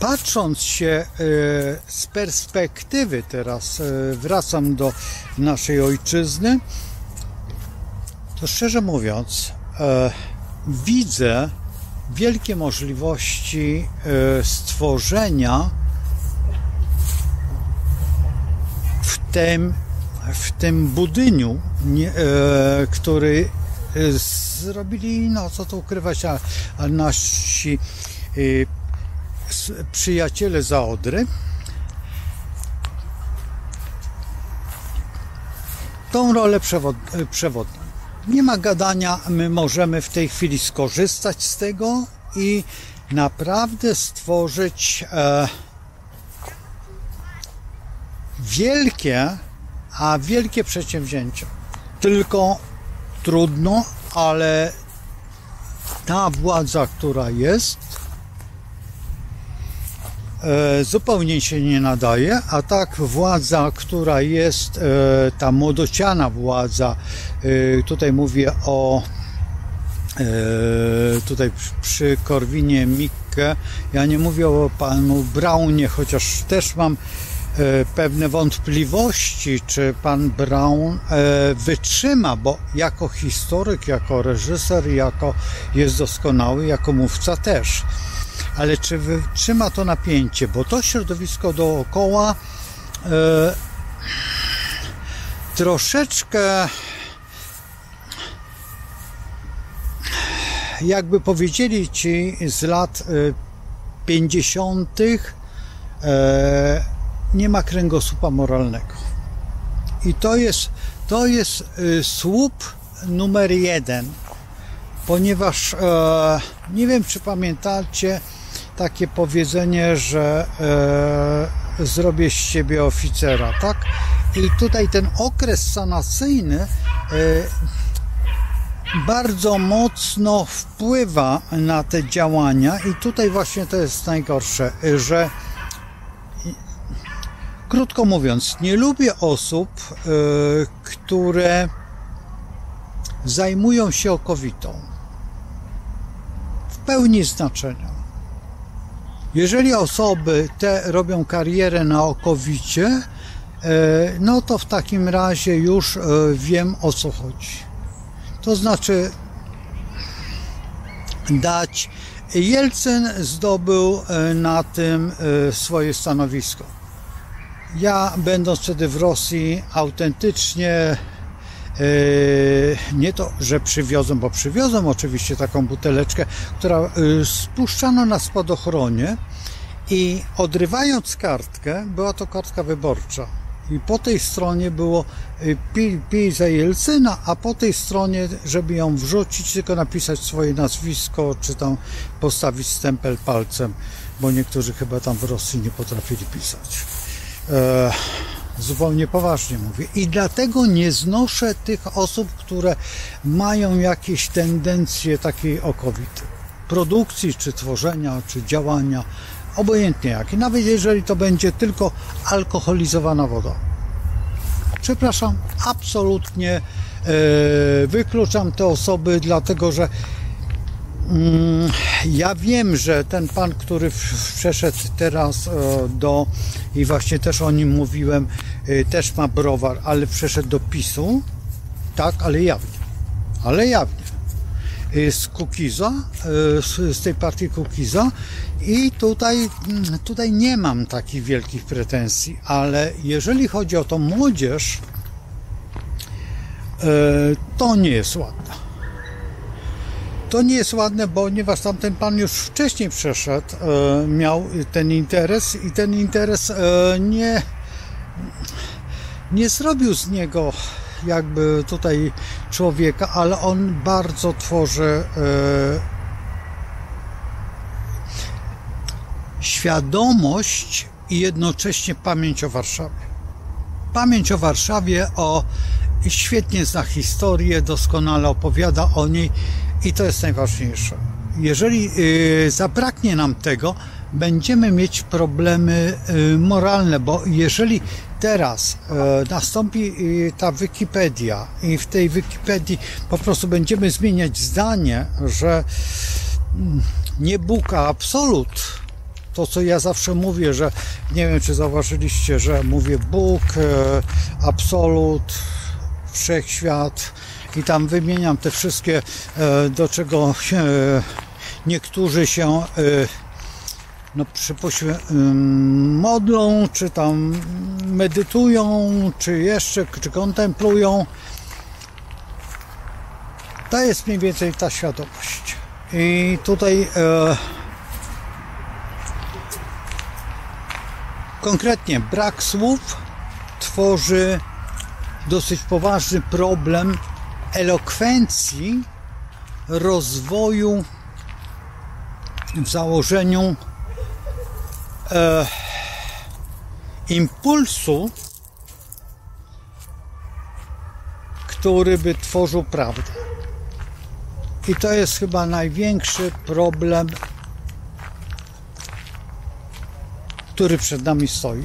Patrząc się z perspektywy, teraz wracam do naszej ojczyzny, to szczerze mówiąc widzę wielkie możliwości stworzenia w tym w tym budyniu, który zrobili, no co tu ukrywać, a nasi przyjaciele za Odry, tą rolę przewodnią. Nie ma gadania, my możemy w tej chwili skorzystać z tego i naprawdę stworzyć wielkie przedsięwzięcia. Tylko trudno, ale ta władza, która jest, zupełnie się nie nadaje, a tak władza, która jest, ta młodociana władza, tutaj mówię o tutaj przy Korwinie Mikke, ja nie mówię o panu Braunie, chociaż też mam pewne wątpliwości, czy pan Braun wytrzyma, bo jako historyk, jako reżyser, jest doskonały, jako mówca też. Ale czy wytrzyma to napięcie, bo to środowisko dookoła troszeczkę, jakby powiedzieli ci z lat 50., nie ma kręgosłupa moralnego. I to jest słup numer 1, ponieważ nie wiem, czy pamiętacie takie powiedzenie, że zrobię z ciebie oficera, tak? I tutaj ten okres sanacyjny bardzo mocno wpływa na te działania i tutaj właśnie to jest najgorsze, że krótko mówiąc, nie lubię osób, które zajmują się okowitą w pełni znaczenia. Jeżeli osoby te robią karierę na okowicie, no to w takim razie już wiem, o co chodzi. To znaczy dać. Jelcyn zdobył na tym swoje stanowisko. Ja, będąc wtedy w Rosji, autentycznie nie to, że przywiozłem, bo przywiozłem oczywiście taką buteleczkę, która spuszczano na spadochronie i odrywając kartkę, była to kartka wyborcza. I po tej stronie było pij za Jelcyna, a po tej stronie, żeby ją wrzucić, tylko napisać swoje nazwisko, czy tam postawić stempel palcem, bo niektórzy chyba tam w Rosji nie potrafili pisać. Zupełnie poważnie mówię. I dlatego nie znoszę tych osób, które mają jakieś tendencje takiej okowitej produkcji, czy tworzenia, czy działania, obojętnie jakie. Nawet jeżeli to będzie tylko alkoholizowana woda. Przepraszam, absolutnie wykluczam te osoby, dlatego że ja wiem, że ten pan, który przeszedł teraz i właśnie też o nim mówiłem, też ma browar, ale przeszedł do PiS-u, tak, ale jawnie, z Kukiza, z tej partii Kukiza i tutaj nie mam takich wielkich pretensji, ale jeżeli chodzi o tą młodzież, to nie jest ładne. To nie jest ładne, ponieważ tamten pan już wcześniej przeszedł, miał ten interes i ten interes nie zrobił z niego jakby tutaj człowieka, ale on bardzo tworzy świadomość i jednocześnie pamięć o Warszawie. Pamięć o Warszawie, świetnie zna historię, doskonale opowiada o niej i to jest najważniejsze. Jeżeli zabraknie nam tego, będziemy mieć problemy moralne, bo jeżeli teraz nastąpi ta Wikipedia i w tej Wikipedii po prostu będziemy zmieniać zdanie, że nie Bóg, a absolut, to co ja zawsze mówię, że nie wiem, czy zauważyliście, że mówię Bóg, absolut, wszechświat i tam wymieniam te wszystkie, do czego niektórzy się no przypuśćmy, modlą, czy tam medytują, czy kontemplują. To jest mniej więcej ta świadomość. I tutaj konkretnie brak słów tworzy dosyć poważny problem elokwencji, rozwoju w założeniu impulsu, który by tworzył prawdę. I to jest chyba największy problem, który przed nami stoi.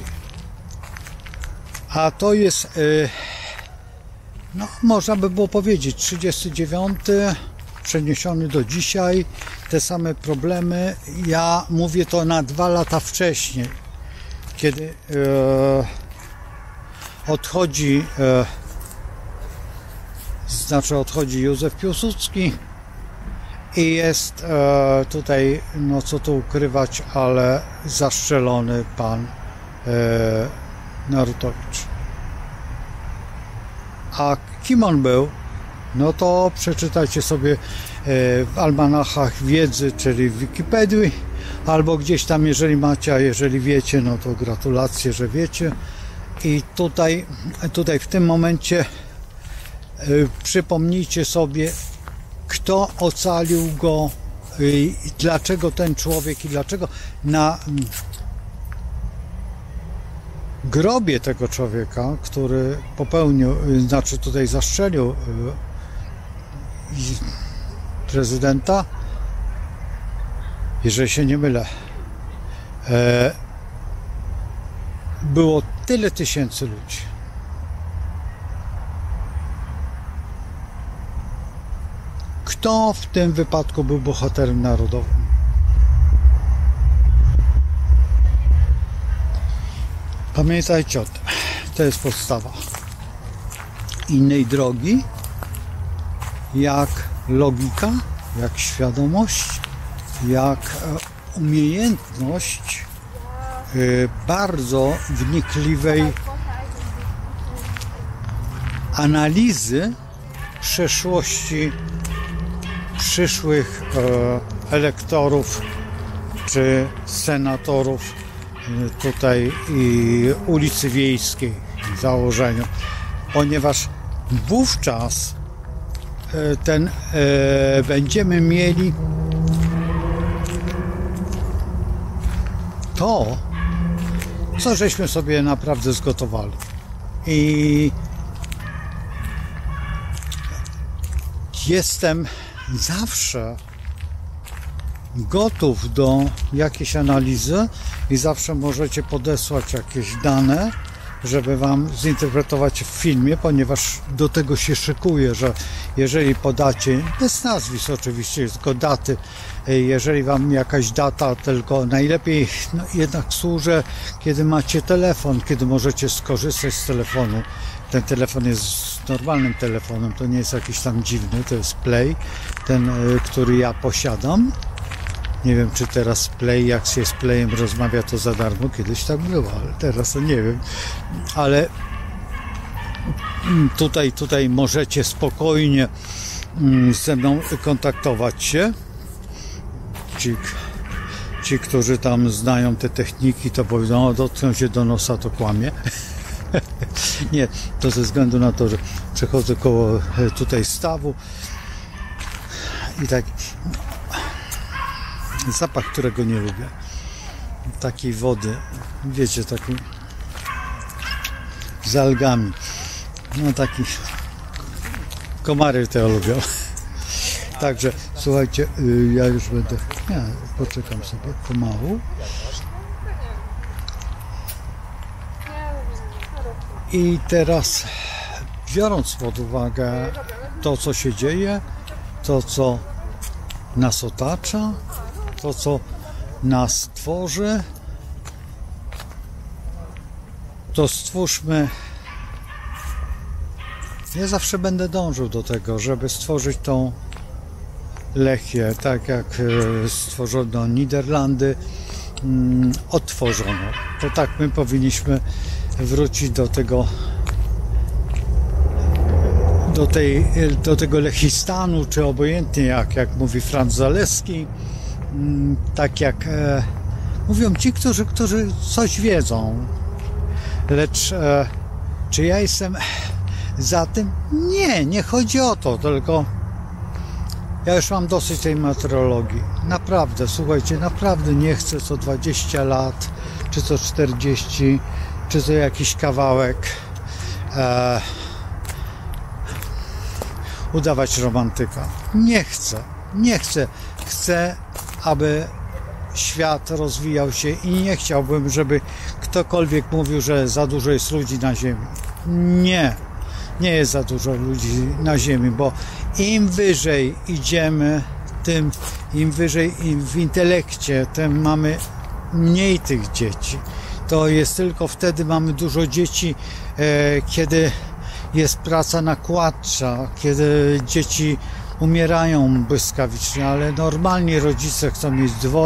A to jest, no można by było powiedzieć, 39, przeniesiony do dzisiaj, te same problemy. Ja mówię to na 2 lata wcześniej, kiedy odchodzi Józef Piłsudski i jest tutaj, no co tu ukrywać, ale zastrzelony pan Narutowicz. A kim on był? No to przeczytajcie sobie w almanachach wiedzy, czyli w Wikipedii, albo gdzieś tam, jeżeli macie, a jeżeli wiecie, no to gratulacje, że wiecie. I tutaj w tym momencie przypomnijcie sobie, kto ocalił go, dlaczego ten człowiek i dlaczego na grobie tego człowieka, który popełnił, znaczy tutaj zastrzelił prezydenta, jeżeli się nie mylę, było tyle tysięcy ludzi. Kto w tym wypadku był bohaterem narodowym? Pamiętajcie o tym. To jest podstawa. Innej drogi, jak logika, jak świadomość, jak umiejętność bardzo wnikliwej analizy przeszłości przyszłych elektorów czy senatorów tutaj i ulicy Wiejskiej w założeniu, ponieważ wówczas będziemy mieli to, co żeśmy sobie naprawdę zgotowali. I jestem zawsze gotów do jakiejś analizy i zawsze możecie podesłać jakieś dane, żeby wam zinterpretować w filmie, ponieważ do tego się szykuję, że jeżeli podacie, bez nazwisk oczywiście, tylko daty, jeżeli wam jakaś data, tylko najlepiej jednak służy, kiedy macie telefon, kiedy możecie skorzystać z telefonu. Ten telefon jest normalnym telefonem, to nie jest jakiś tam dziwny, to jest Play, ten, który ja posiadam. Nie wiem, czy teraz Play, jak się z Playem rozmawia, to za darmo. Kiedyś tak było, ale teraz to nie wiem. Ale tutaj możecie spokojnie ze mną kontaktować się. Ci, którzy tam znają te techniki, to powiedzą, dotkną się do nosa, to kłamie. Nie, to ze względu na to, że przechodzę koło tutaj stawu i tak zapach, którego nie lubię, takiej wody, wiecie, takiej z algami, no taki komary to lubią. Także słuchajcie, ja już będę, poczekam sobie pomału. I teraz, biorąc pod uwagę to, co się dzieje, to, co nas otacza, to, co nas tworzy, to stwórzmy. Ja zawsze będę dążył do tego, żeby stworzyć tą Lechię, tak jak stworzono Niderlandy, odtworzono. To tak my powinniśmy wrócić do tego Lechistanu, czy obojętnie jak mówi Franz Zaleski, tak jak mówią ci, którzy coś wiedzą. Lecz czy ja jestem za tym? Nie chodzi o to, tylko ja już mam dosyć tej meteorologii. Naprawdę, słuchajcie, naprawdę nie chcę co 20 lat, czy co 40, czy co jakiś kawałek udawać romantyka. Nie chcę. Chcę, aby świat rozwijał się i nie chciałbym, żeby ktokolwiek mówił, że za dużo jest ludzi na ziemi. Nie jest za dużo ludzi na ziemi, bo im wyżej idziemy, tym im wyżej w intelekcie, tym mamy mniej tych dzieci. To jest tylko wtedy mamy dużo dzieci, kiedy jest praca nakładcza, kiedy dzieci umierają błyskawicznie, ale normalnie rodzice chcą mieć 2,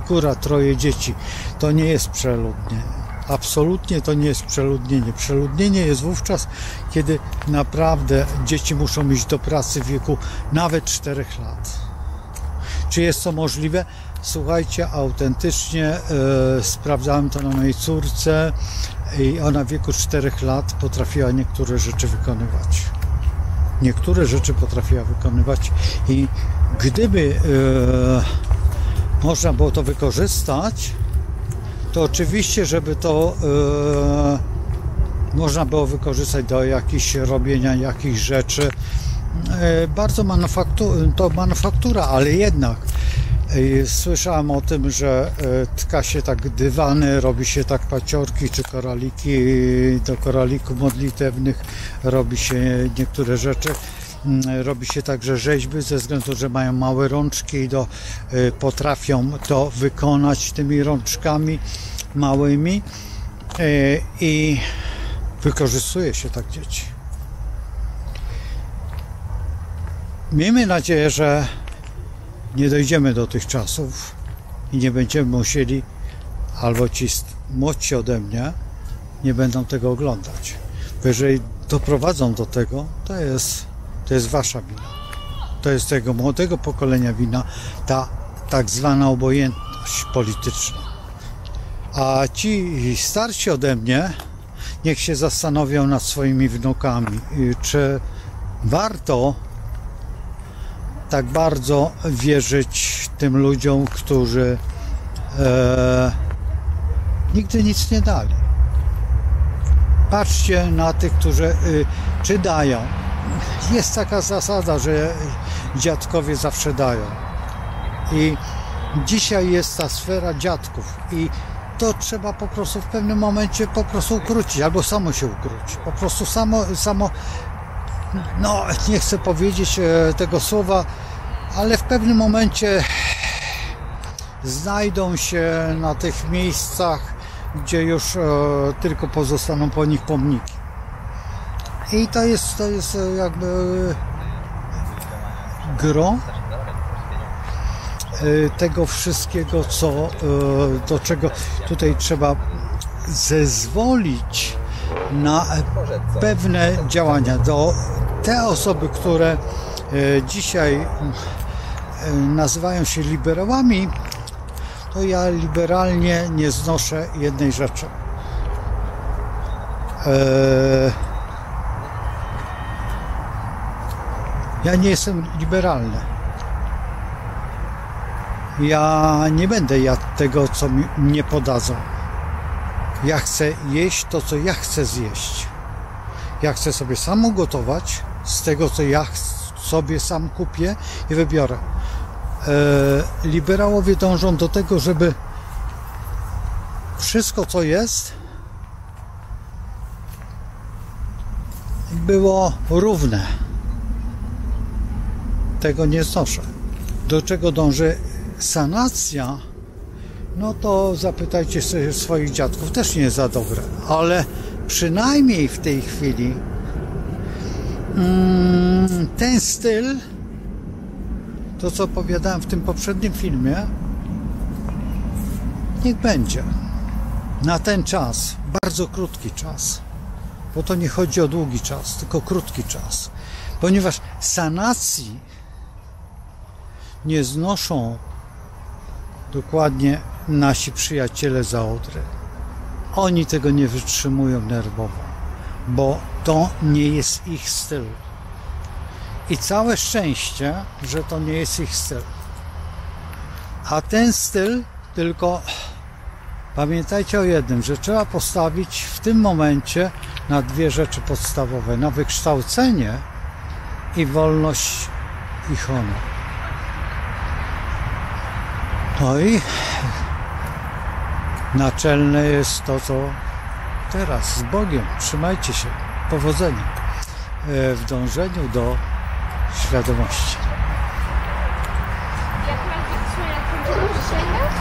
góra 3 dzieci. To nie jest przeludnienie. Absolutnie to nie jest przeludnienie. Przeludnienie jest wówczas, kiedy naprawdę dzieci muszą iść do pracy w wieku nawet 4 lat. Czy jest to możliwe? Słuchajcie, autentycznie sprawdzałem to na mojej córce i ona w wieku 4 lat potrafiła niektóre rzeczy wykonywać. Niektóre rzeczy potrafiła wykonywać i gdyby można było to wykorzystać, to oczywiście, żeby to można było wykorzystać do jakichś robienia jakichś rzeczy. Bardzo manufaktura, ale jednak słyszałem o tym, że tka się tak dywany, robi się tak paciorki czy koraliki, do koralików modlitewnych robi się niektóre rzeczy. Robi się także rzeźby ze względu, że mają małe rączki i potrafią to wykonać tymi rączkami małymi i wykorzystuje się tak dzieci. Miejmy nadzieję, że nie dojdziemy do tych czasów i nie będziemy musieli, albo ci młodsi ode mnie nie będą tego oglądać. Bo jeżeli doprowadzą do tego, to jest wasza wina. To jest tego młodego pokolenia wina, ta tak zwana obojętność polityczna. A ci starsi ode mnie niech się zastanowią nad swoimi wnukami, czy warto tak bardzo wierzyć tym ludziom, którzy nigdy nic nie dali. Patrzcie na tych, którzy czy dają. Jest taka zasada, że dziadkowie zawsze dają. I dzisiaj jest ta sfera dziadków i to trzeba po prostu w pewnym momencie po prostu ukrócić, albo samo się ukróci. Po prostu samo no nie chcę powiedzieć tego słowa, ale w pewnym momencie znajdą się na tych miejscach, gdzie już tylko pozostaną po nich pomniki. I to jest jakby gro tego wszystkiego, do czego tutaj trzeba zezwolić na pewne działania. Te osoby, które dzisiaj nazywają się liberałami, to ja liberalnie nie znoszę jednej rzeczy. Ja nie jestem liberalny. Ja nie będę jadł tego, co mi nie podadzą. Ja chcę jeść to, co ja chcę zjeść. Ja chcę sobie sam ugotować z tego, co ja sobie sam kupię i wybiorę. Liberałowie dążą do tego, żeby wszystko, co jest, było równe. Tego nie znoszę. Do czego dąży sanacja? No to zapytajcie sobie swoich dziadków, też nie jest za dobre, ale przynajmniej w tej chwili ten styl, to co opowiadałem w tym poprzednim filmie, Niech będzie. Na ten czas, bardzo krótki czas, bo to nie chodzi o długi czas, tylko krótki czas, ponieważ sanacji nie znoszą dokładnie nasi przyjaciele za Odry. Oni tego nie wytrzymują nerwowo, bo to nie jest ich styl. I całe szczęście, że to nie jest ich styl. A ten styl, tylko pamiętajcie o jednym, że trzeba postawić w tym momencie na dwie rzeczy podstawowe. Na wykształcenie i wolność i honor. No i naczelne jest to, co teraz z Bogiem. Trzymajcie się. Powodzenia w dążeniu do świadomości. Jak masz swoje kończynę przysięgać?